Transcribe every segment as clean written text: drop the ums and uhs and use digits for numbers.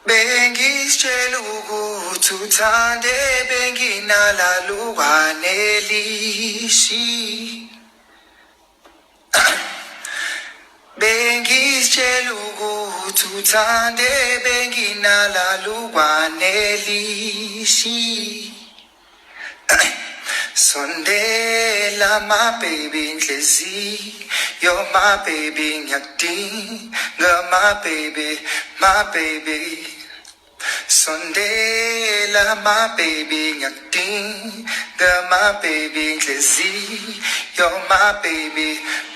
Bengitshela ukuthi uthande benginalukwane elishi. Bengitshela ukuthi uthande benginalukwane elishi. Sondela my baby inhliziyo, you're my baby ngiyakudinga my baby, my baby. Sondela my baby ngiyakudinga my baby inhliziyo, you're my baby,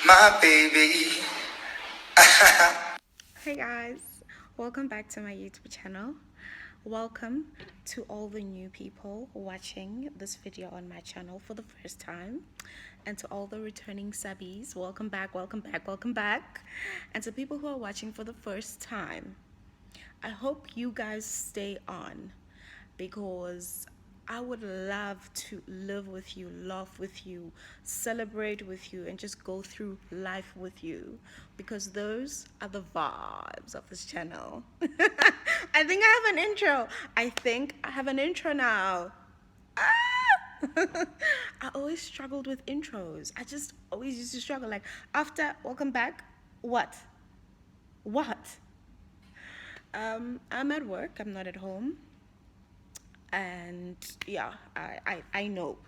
my baby. Hey guys, welcome back to my YouTube channel. Welcome to all the new people watching this video on my channel for the first time, and to all the returning subbies, welcome back, welcome back, welcome back. And to people who are watching for the first time, I hope you guys stay on, because I would love to live with you, laugh with you, celebrate with you, and just go through life with you, because those are the vibes of this channel. I think I have an intro. I think I have an intro now. I always struggled with intros. I just always used to struggle. Like, after welcome back, what? I'm at work, I'm not at home. And yeah, I know.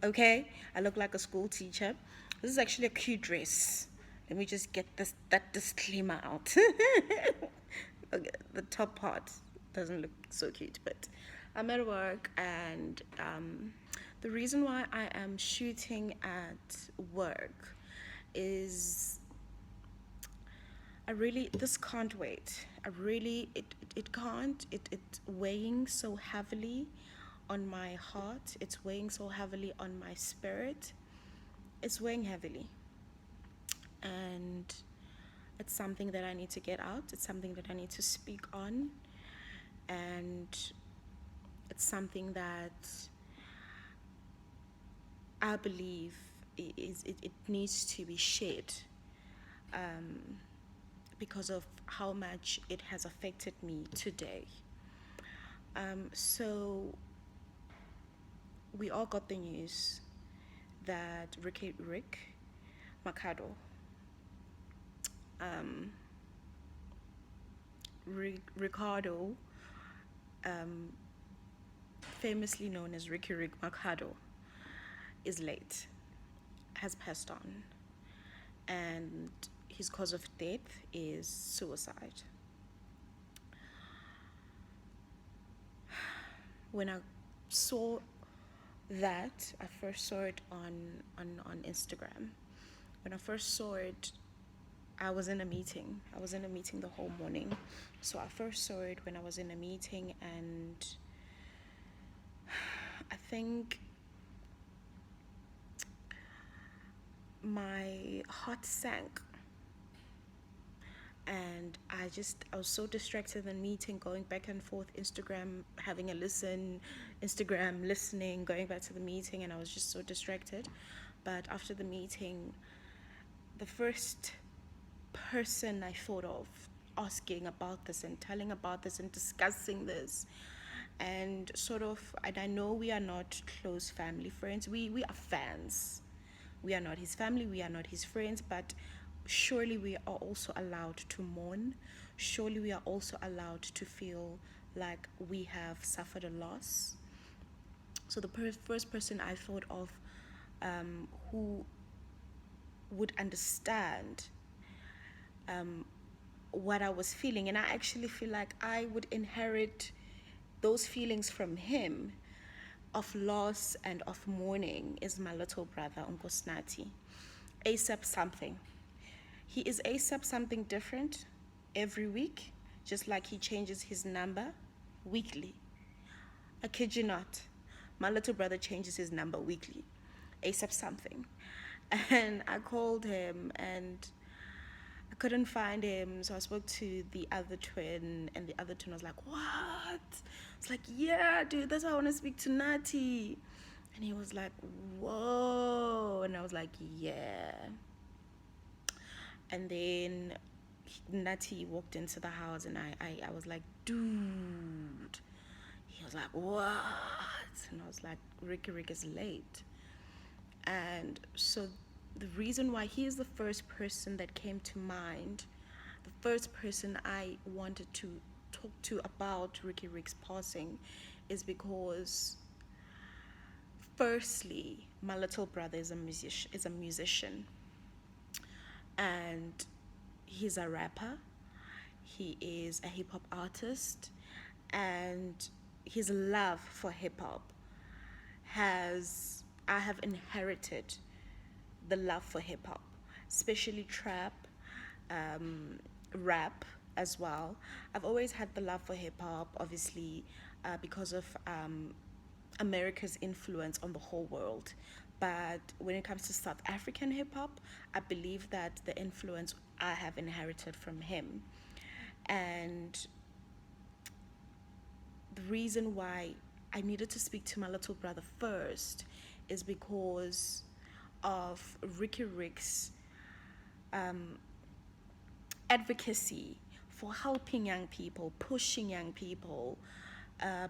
Okay, I look like a school teacher. This is actually a cute dress. Let me just get that disclaimer out. Okay, the top part doesn't look so cute, but I'm at work, and the reason why I am shooting at work is this can't wait. It can't. It's weighing so heavily on my heart. It's weighing so heavily on my spirit. It's weighing heavily. And it's something that I need to get out. It's something that I need to speak on. And it's something that I believe it needs to be shared. Because of how much it has affected me today. So we all got the news that Rick Mercado, Ricardo, famously known as Rick Mercado, is late, has passed on, and his cause of death is suicide. When I saw that, I first saw it on Instagram. When I first saw it, I was in a meeting. I was in a meeting the whole morning. So I first saw it when I was in a meeting, and I think my heart sank. And I was so distracted in meeting, going back and forth, Instagram, having a listen, Instagram, listening, going back to the meeting, and I was just so distracted. But after the meeting, the first person I thought of asking about this and telling about this and discussing this, and sort of, and I know we are not close family friends, we are fans. We are not his family, we are not his friends, but surely we are also allowed to mourn. Surely we are also allowed to feel like we have suffered a loss. So the first person I thought of who would understand what I was feeling, and I actually feel like I would inherit those feelings from him of loss and of mourning, is my little brother, Uncle Snati. ASAP something. He is ASAP something different every week, just like he changes his number weekly. I kid you not. My little brother changes his number weekly. ASAP something. And I called him and I couldn't find him. So I spoke to the other twin, and the other twin was like, what? It's like, yeah, dude, that's why I want to speak to Nati. And he was like, whoa. And I was like, yeah. And then Natty walked into the house, and I was like, dude. He was like, what? And I was like, Ricky Rick is late. And so the reason why he is the first person that came to mind, the first person I wanted to talk to about Ricky Rick's passing, is because firstly, my little brother is a musician, and he's a rapper. He is a hip hop artist, and his love for hip hop I have inherited the love for hip hop, especially trap, rap as well. I've always had the love for hip hop, obviously, because of America's influence on the whole world. But when it comes to South African hip hop, I believe that the influence I have inherited from him. And the reason why I needed to speak to my little brother first is because of Ricky Rick's advocacy for helping young people, pushing young people,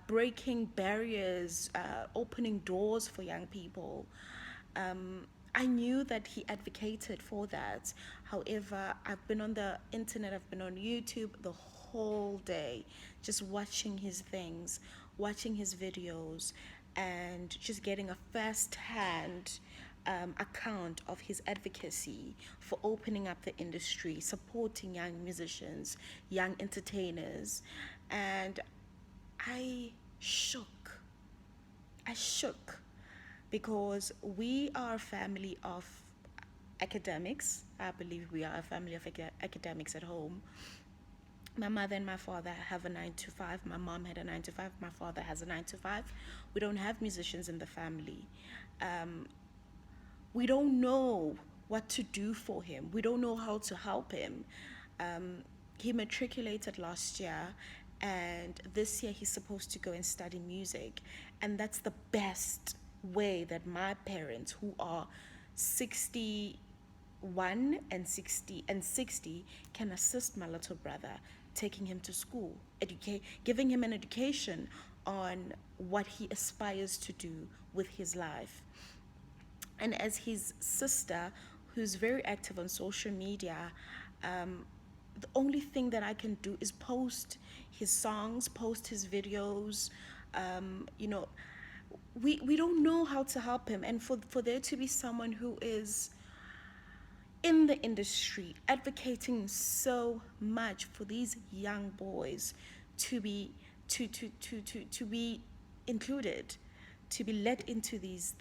breaking barriers, opening doors for young people. I knew that he advocated for that. However, I've been on the internet, I've been on YouTube the whole day, just watching his things, watching his videos, and just getting a first-hand account of his advocacy for opening up the industry, supporting young musicians, young entertainers. And I shook. I shook because we are a family of academics. I believe we are a family of academics at home. My mother and my father have a 9 to 5. My mom had a 9 to 5. My father has a 9 to 5. We don't have musicians in the family. We don't know what to do for him. We don't know how to help him. He matriculated last year, and this year he's supposed to go and study music. And that's the best way that my parents, who are 61 and 60, can assist my little brother, taking him to school, giving him an education on what he aspires to do with his life. And as his sister, who's very active on social media, the only thing that I can do is post his songs, post his videos. You know, we don't know how to help him. And for there to be someone who is in the industry advocating so much for these young boys to be to be included, to be let into these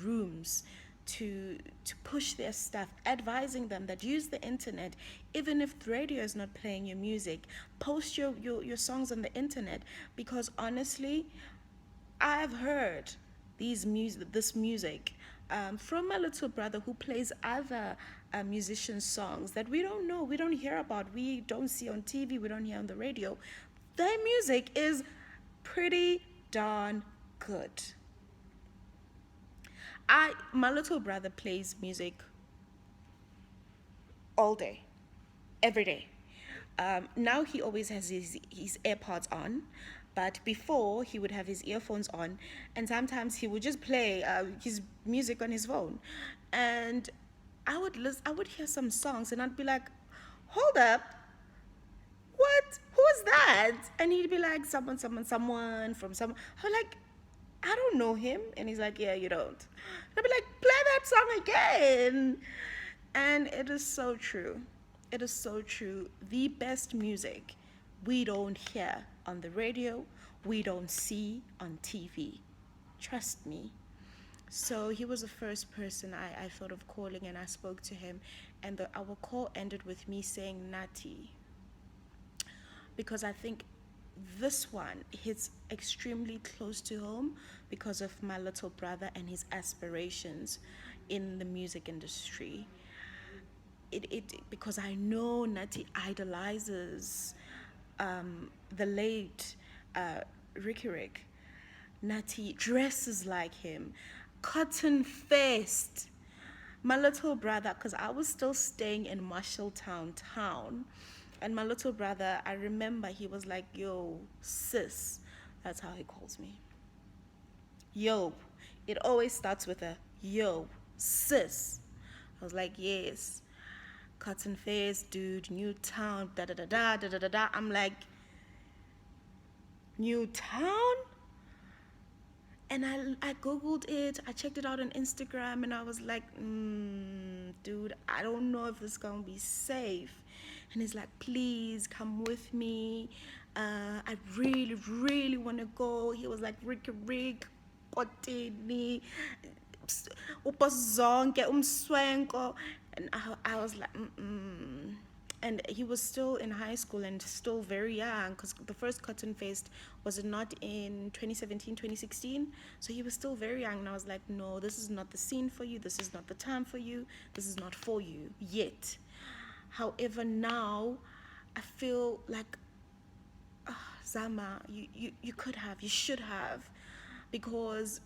rooms, to push their stuff, advising them that use the internet. Even if the radio is not playing your music, post your songs on the internet, because honestly, I've heard this music from my little brother, who plays other musicians' songs that we don't know, we don't hear about, we don't see on TV, we don't hear on the radio. Their music is pretty darn good. My little brother plays music all day, every day. Now he always has his AirPods on, but before he would have his earphones on, and sometimes he would just play his music on his phone, and I would hear some songs, and I'd be like, "Hold up, what? Who's that?" And he'd be like, "Someone from someone." I'm like, "I don't know him," and he's like, "Yeah, you don't." And I'd be like, "Play that song again." And it is so true. It is so true. The best music we don't hear on the radio, we don't see on TV. Trust me. So he was the first person I thought of calling, and I spoke to him. And our call ended with me saying, "Nati," because I think this one hits extremely close to home because of my little brother and his aspirations in the music industry. Because I know Nati idolizes the late Ricky Rick. Nati dresses like him, cotton faced. My little brother, because I was still staying in Marshalltown town, and my little brother, I remember he was like, yo, sis. That's how he calls me. Yo. It always starts with a yo, sis. I was like, yes. Cottonface, dude, new town, da da da da da da da da. I'm like, new town? And I googled it, I checked it out on Instagram, and I was like, dude, I don't know if this is gonna be safe. And he's like, please come with me. I really, really want to go. He was like, Rick, potini, upazonke, umswenko. And I was like, and he was still in high school and still very young, because the first Cotton Fest was not in 2017, 2016. So he was still very young, and I was like, no, this is not the scene for you, this is not the time for you, this is not for you yet. However, now I feel like, Zama, you could have, you should have, because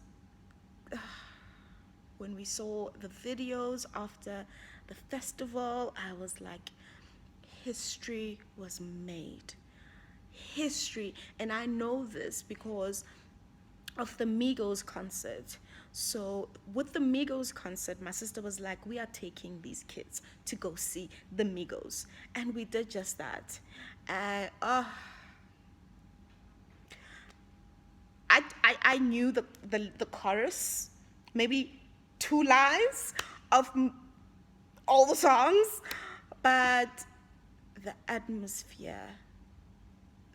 when we saw the videos after the festival, I was like, history was made. History. And I know this because of the Migos concert. So with the Migos concert, my sister was like, we are taking these kids to go see the Migos. And we did just that. I knew the chorus, maybe 2 lines of all the songs, but the atmosphere,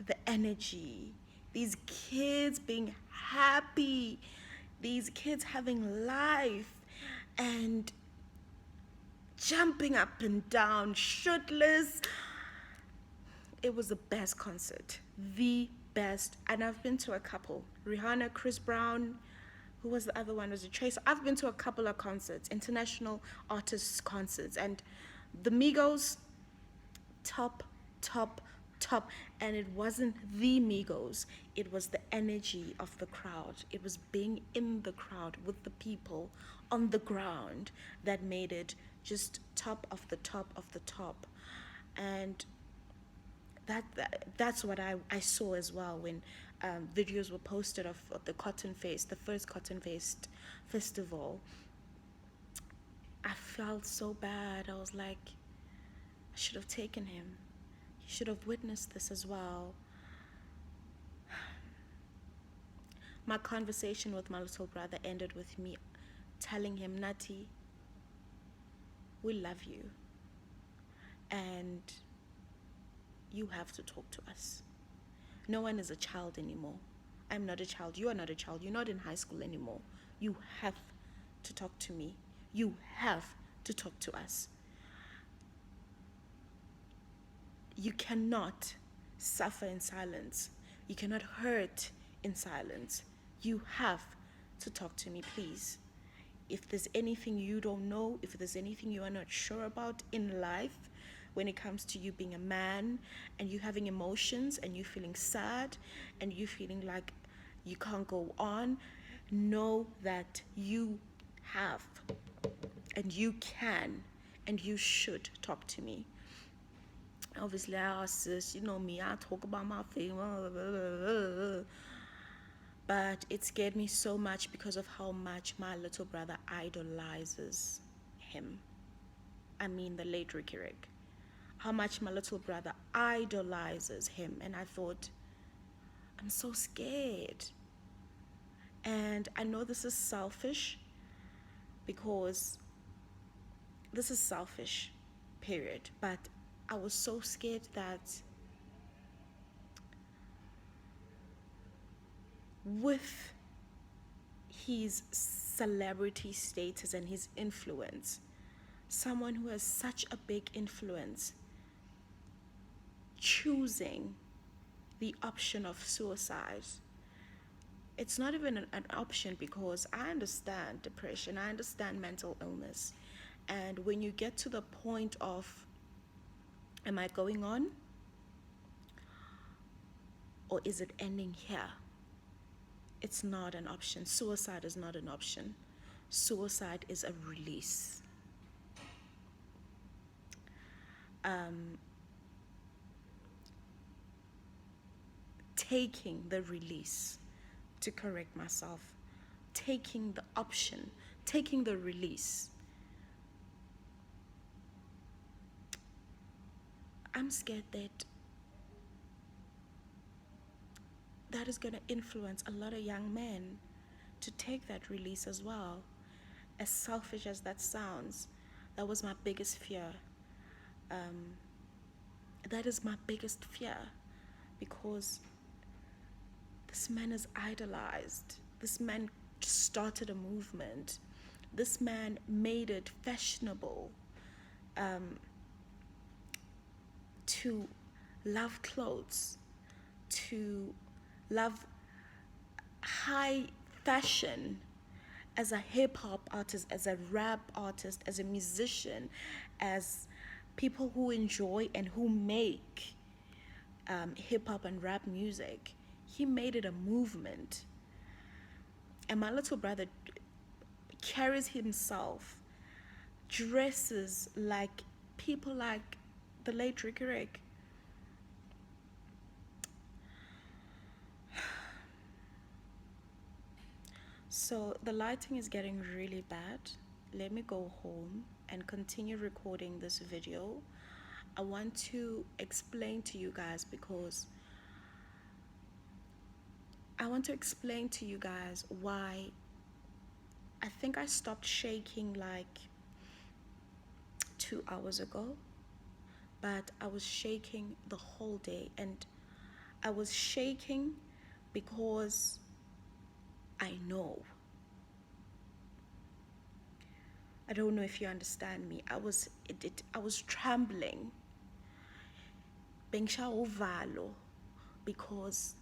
the energy, these kids being happy, these kids having life and jumping up and down, shirtless. It was the best concert, the best. And I've been to a couple. Rihanna, Chris Brown, who was the other one? Was it Trace? I've been to a couple of concerts, international artists concerts, and the Migos, top, top, top. And it wasn't the Migos, it was the energy of the crowd. It was being in the crowd with the people on the ground that made it just top of the top of the top. And that's what I saw as well when videos were posted of the Cotton Face, the first Cotton Face festival. I felt so bad. I was like, I should have taken him. He should have witnessed this as well. My conversation with my little brother ended with me telling him, Nati, we love you. And you have to talk to us. No one is a child anymore. I'm not a child. You are not a child. You're not in high school anymore. You have to talk to me. You have to talk to us. You cannot suffer in silence. You cannot hurt in silence. You have to talk to me, please. If there's anything you don't know, if there's anything you are not sure about in life, when it comes to you being a man and you having emotions and you feeling sad and you feeling like you can't go on, know that you have and you can and you should talk to me. Obviously, I asked sis, you know me, I talk about my feelings, but it scared me so much because of how much my little brother idolizes him. I mean, the late Ricky Rick. How much my little brother idolizes him. And I thought, I'm so scared. And I know this is selfish, because this is selfish, period. But I was so scared that with his celebrity status and his influence, someone who has such a big influence choosing the option of suicide. It's not even an option, because I understand depression, I understand mental illness. And when you get to the point of, am I going on? Or is it ending here? It's not an option. Suicide is not an option. Suicide is a release. taking the release to correct myself, taking the option, taking the release. I'm scared that that is going to influence a lot of young men to take that release as well. As selfish as that sounds, that was my biggest fear. That is my biggest fear, because this man is idolized. This man started a movement. This man made it fashionable to love clothes, to love high fashion, as a hip hop artist, as a rap artist, as a musician, as people who enjoy and who make hip hop and rap music. He made it a movement. And my little brother carries himself, dresses like people like the late Ricky Rick. So the lighting is getting really bad. Let me go home and continue recording this video. I want to explain to you guys, because I want to explain to you guys why I think I stopped shaking like 2 hours ago, but I was shaking the whole day. And I was shaking because I know. I don't know if you understand me. I was trembling. Bengsha ovalo, because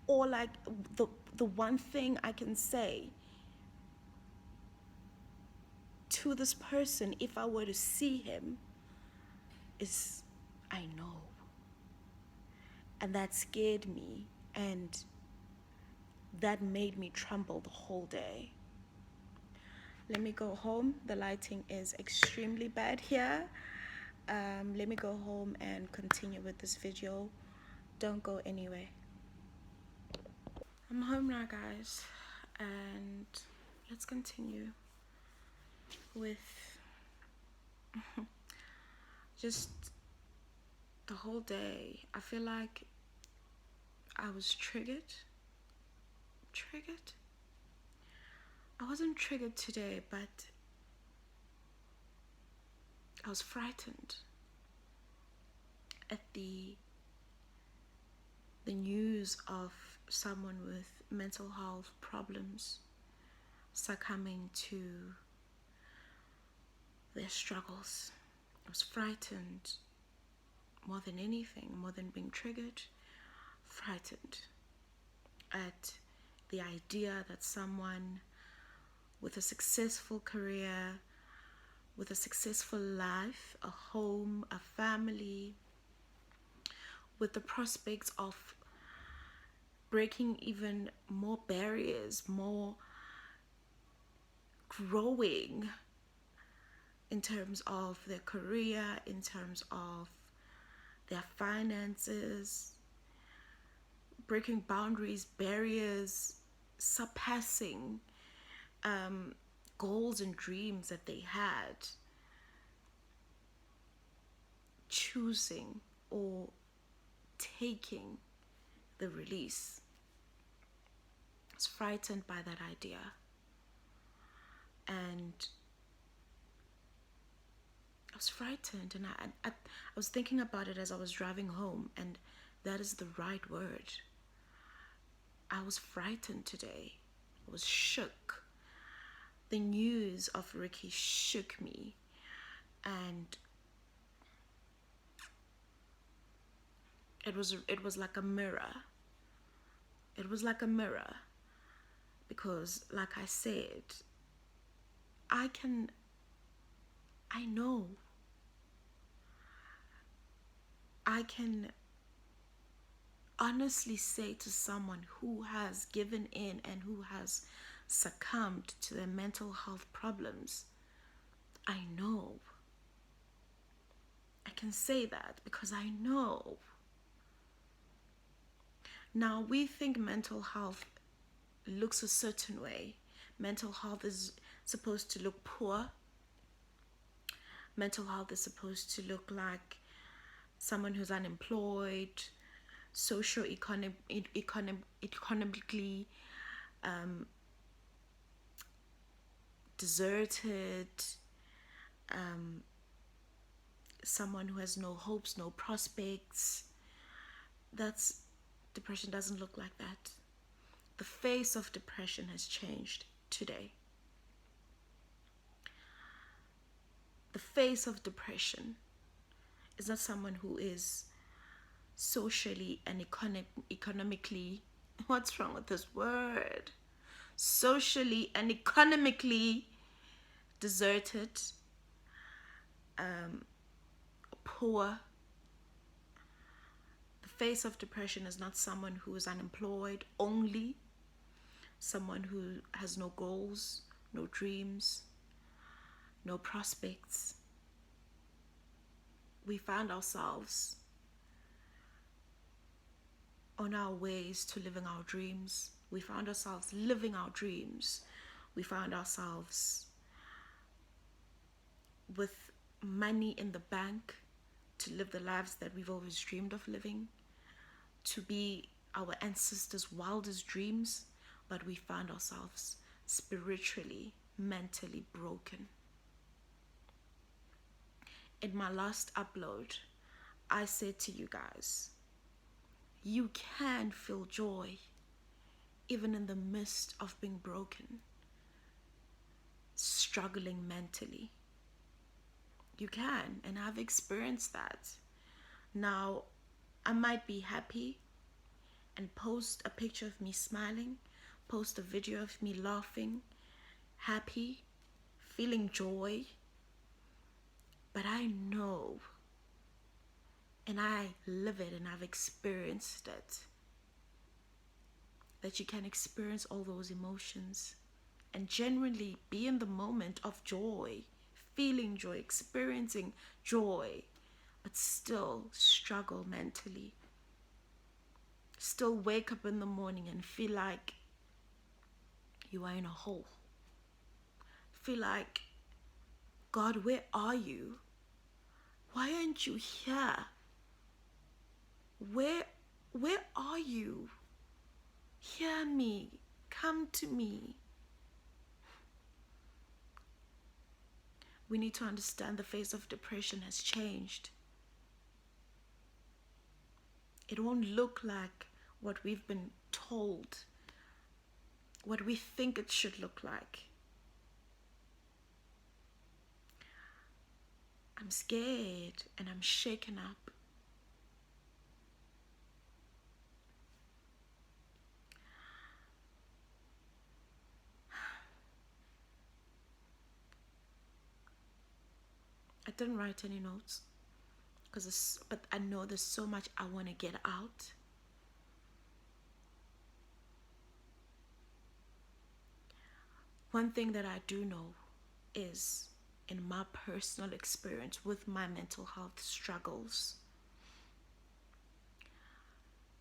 the one thing I can say to this person, if I were to see him, is I know. And that scared me, and that made me tremble the whole day. Let me go home. The lighting is extremely bad here. Let me go home and continue with this video. Don't go anywhere. I'm home now, guys, and let's continue with just the whole day. I feel like I was triggered. I wasn't triggered today, but I was frightened at the news of someone with mental health problems succumbing to their struggles. I was frightened more than anything, more than being triggered, frightened at the idea that someone with a successful career, with a successful life, a home, a family, with the prospects of breaking even more barriers, more growing in terms of their career, in terms of their finances, breaking boundaries, barriers, surpassing goals and dreams that they had, choosing or taking the release. I was frightened by that idea, and I was frightened, and I was thinking about it as I was driving home, and that is the right word. I was frightened today. I was shook. The news of Ricky shook me, and it was like a mirror. It was like a mirror, because like I said, I know I can honestly say to someone who has given in and who has succumbed to their mental health problems, I know I can say that because I know. Now, we think mental health looks a certain way. Mental health is supposed to look poor. Mental health is supposed to look like someone who's unemployed, economically deserted, someone who has no hopes, no prospects. That's Depression doesn't look like that. The face of depression has changed today. The face of depression is not someone who is socially and economically, what's wrong with this word? Socially and economically deserted, poor. The face of depression is not someone who is unemployed only, someone who has no goals, no dreams, no prospects. We found ourselves on our ways to living our dreams. We found ourselves living our dreams. We found ourselves with money in the bank to live the lives that we've always dreamed of living, to be our ancestors' wildest dreams, but we found ourselves spiritually, mentally broken. In my last upload, I said to you guys, you can feel joy even in the midst of being broken, struggling mentally. You can, and I've experienced that. Now, I might be happy and post a picture of me smiling, post a video of me laughing, happy, feeling joy, but I know, and I live it, and I've experienced it, that you can experience all those emotions and genuinely be in the moment of joy, feeling joy, experiencing joy, but still struggle mentally. Still wake up in the morning and feel like you are in a hole. Feel like, God, where are you? Why aren't you here? Where are you? Hear me. Come to me. We need to understand the face of depression has changed. It won't look like what we've been told, what we think it should look like. I'm scared and I'm shaken up. I didn't write any notes but I know there's so much I want to get out. One thing that I do know is, in my personal experience with my mental health struggles,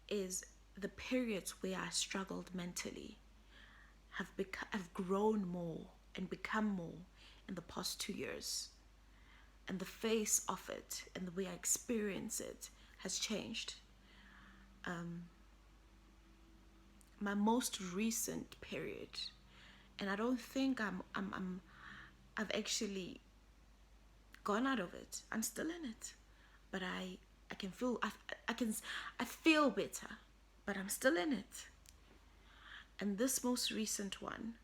is the periods where I struggled mentally have grown more and become more in the past 2 years. And the face of it and the way I experience it has changed. My most recent period, and I don't think I've actually gone out of it. I'm still in it, but I can feel I feel better, but I'm still in it. And this most recent one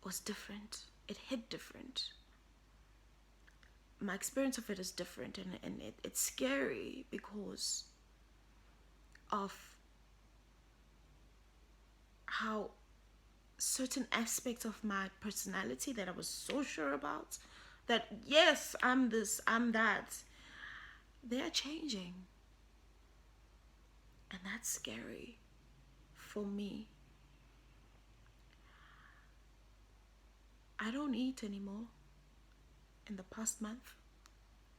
was different. It hit different. My experience of it is different, and it's scary because of how certain aspects of my personality that I was so sure about, that yes, I'm this, I'm that, they are changing. And that's scary for me. I don't eat anymore. in the past month,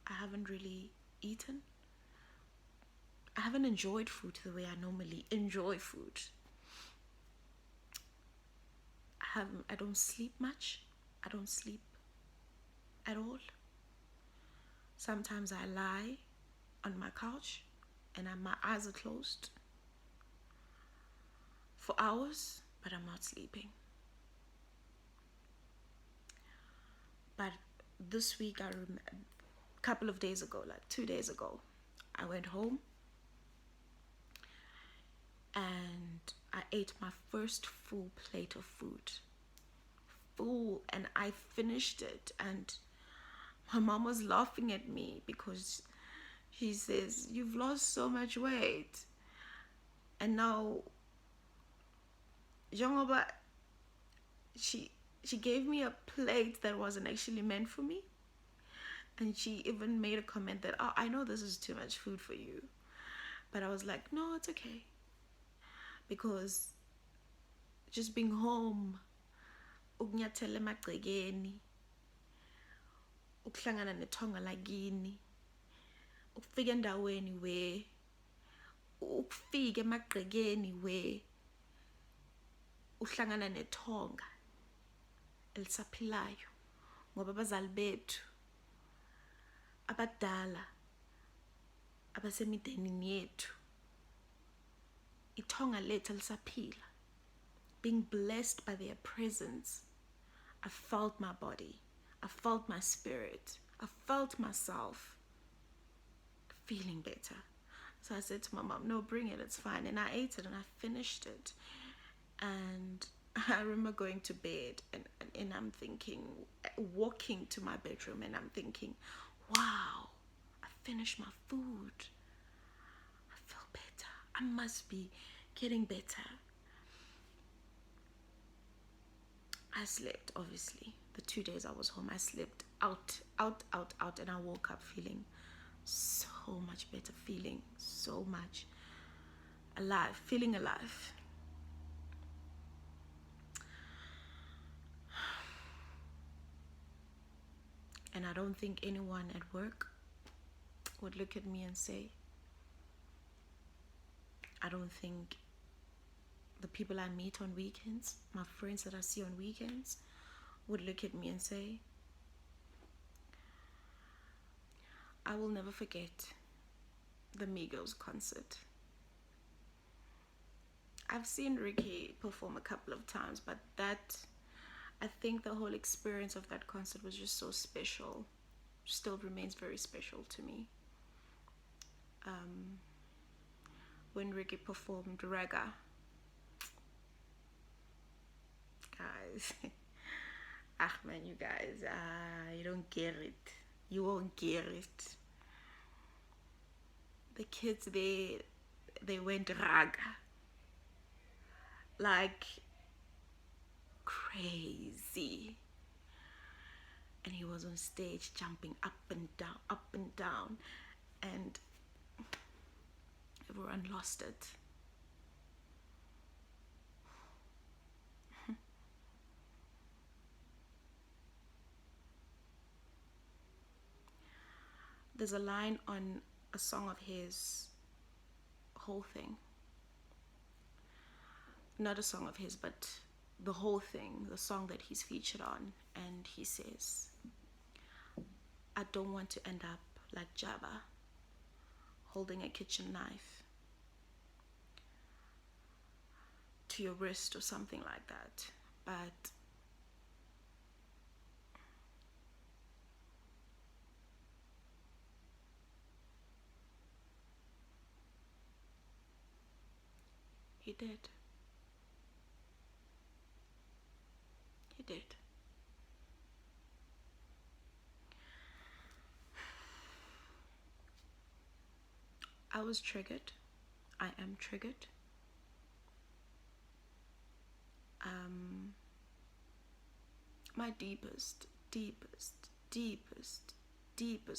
I haven't really eaten. I haven't enjoyed food the way I normally enjoy food. I don't sleep much. I don't sleep at all. Sometimes I lie on my couch and my eyes are closed for hours, but I'm not sleeping. But this week, a couple of days ago, like 2 days ago, I went home and I ate my first full plate of food. Full, and I finished it, and my mom was laughing at me because she says, "You've lost so much weight." And now, Jongoba, she gave me a plate that wasn't actually meant for me. And she even made a comment that, "Oh, I know this is too much food for you." But I was like, no, it's okay. Because just being home, ukunyathela emagcekeni, ukuhlangana nethonga lakini, ukufika endaweni ukufika emagcekeni uhlangana nethonga elisaphilayo, ngoba abazali bethu abadala abasemideni yethu, ithonga lethu lisaphila. Being blessed by their presence, I felt my body, I felt my spirit, I felt myself feeling better. So I said to my mom, "No, bring it, it's fine." And I ate it and I finished it. And I remember going to bed and I'm thinking, walking to my bedroom and I'm thinking, wow, I finished my food. I feel better. I must be getting better. I slept, obviously. The 2 days I was home, I slept out, and I woke up feeling so much better, feeling so much alive, feeling alive. And I don't think anyone at work would look at me and say, I don't think the people I meet on weekends, my friends that I see on weekends, would look at me and say, I will never forget the Migos concert. I've seen Ricky perform a couple of times, but I think the whole experience of that concert was just so special. Still remains very special to me. When Ricky performed Ragga, guys, man, you guys, you don't get it. You won't get it. The kids, they went Ragga like crazy. And he was on stage jumping up and down, and everyone lost it. There's a line on a song of his, Whole Thing. Not a song of his, but the whole thing, the song that he's featured on. And he says, I don't want to end up like Jabba, holding a kitchen knife to your wrist or something like that. But he did. He did. I was triggered. I am triggered. My deepest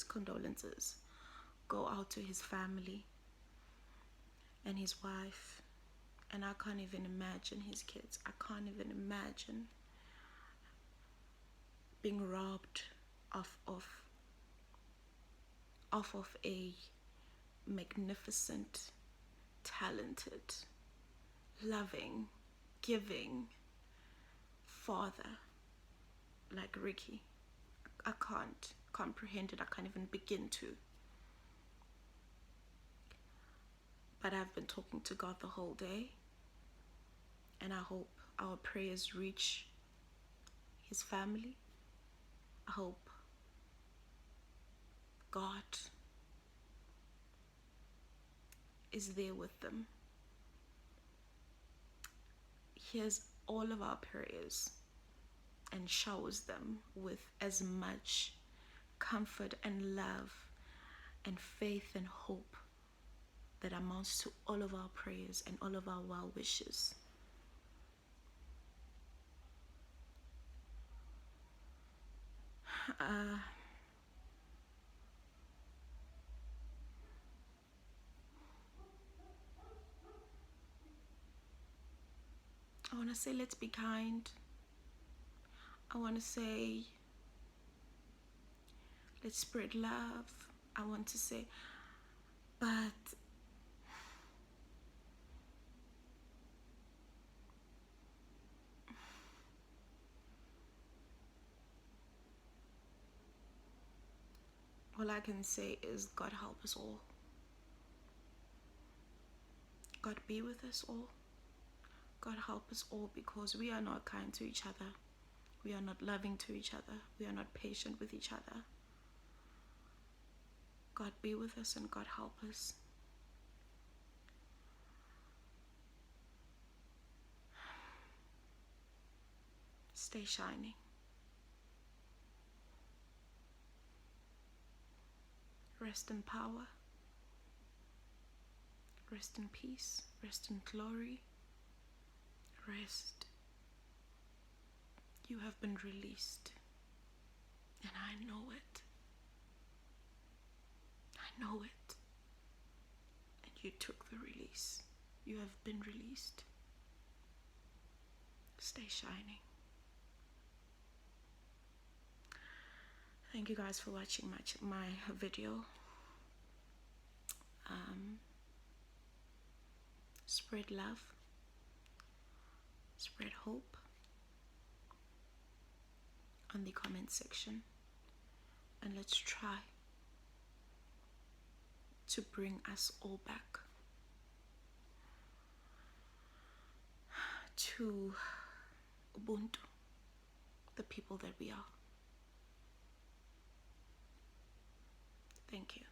condolences go out to his family and his wife. And I can't even imagine his kids. I can't even imagine being robbed off of a magnificent, talented, loving, giving father like Ricky. I can't comprehend it. I can't even begin to. But I've been talking to God the whole day, and I hope our prayers reach his family. I hope God is there with them. Hears all of our prayers and showers them with as much comfort and love and faith and hope that amounts to all of our prayers and all of our well wishes. I want to say, let's be kind. I want to say, let's spread love. I want to say, but all I can say is, God help us all. God be with us all. God help us all, because we are not kind to each other. We are not loving to each other. We are not patient with each other. God be with us and God help us. Stay shining. Rest in power. Rest in peace. Rest in glory. Rest. You have been released. And I know it. I know it. And you took the release. You have been released. Stay shining. Thank you guys for watching my video. Spread love. Spread hope on the comment section. And let's try to bring us all back to Ubuntu, the people that we are. Thank you.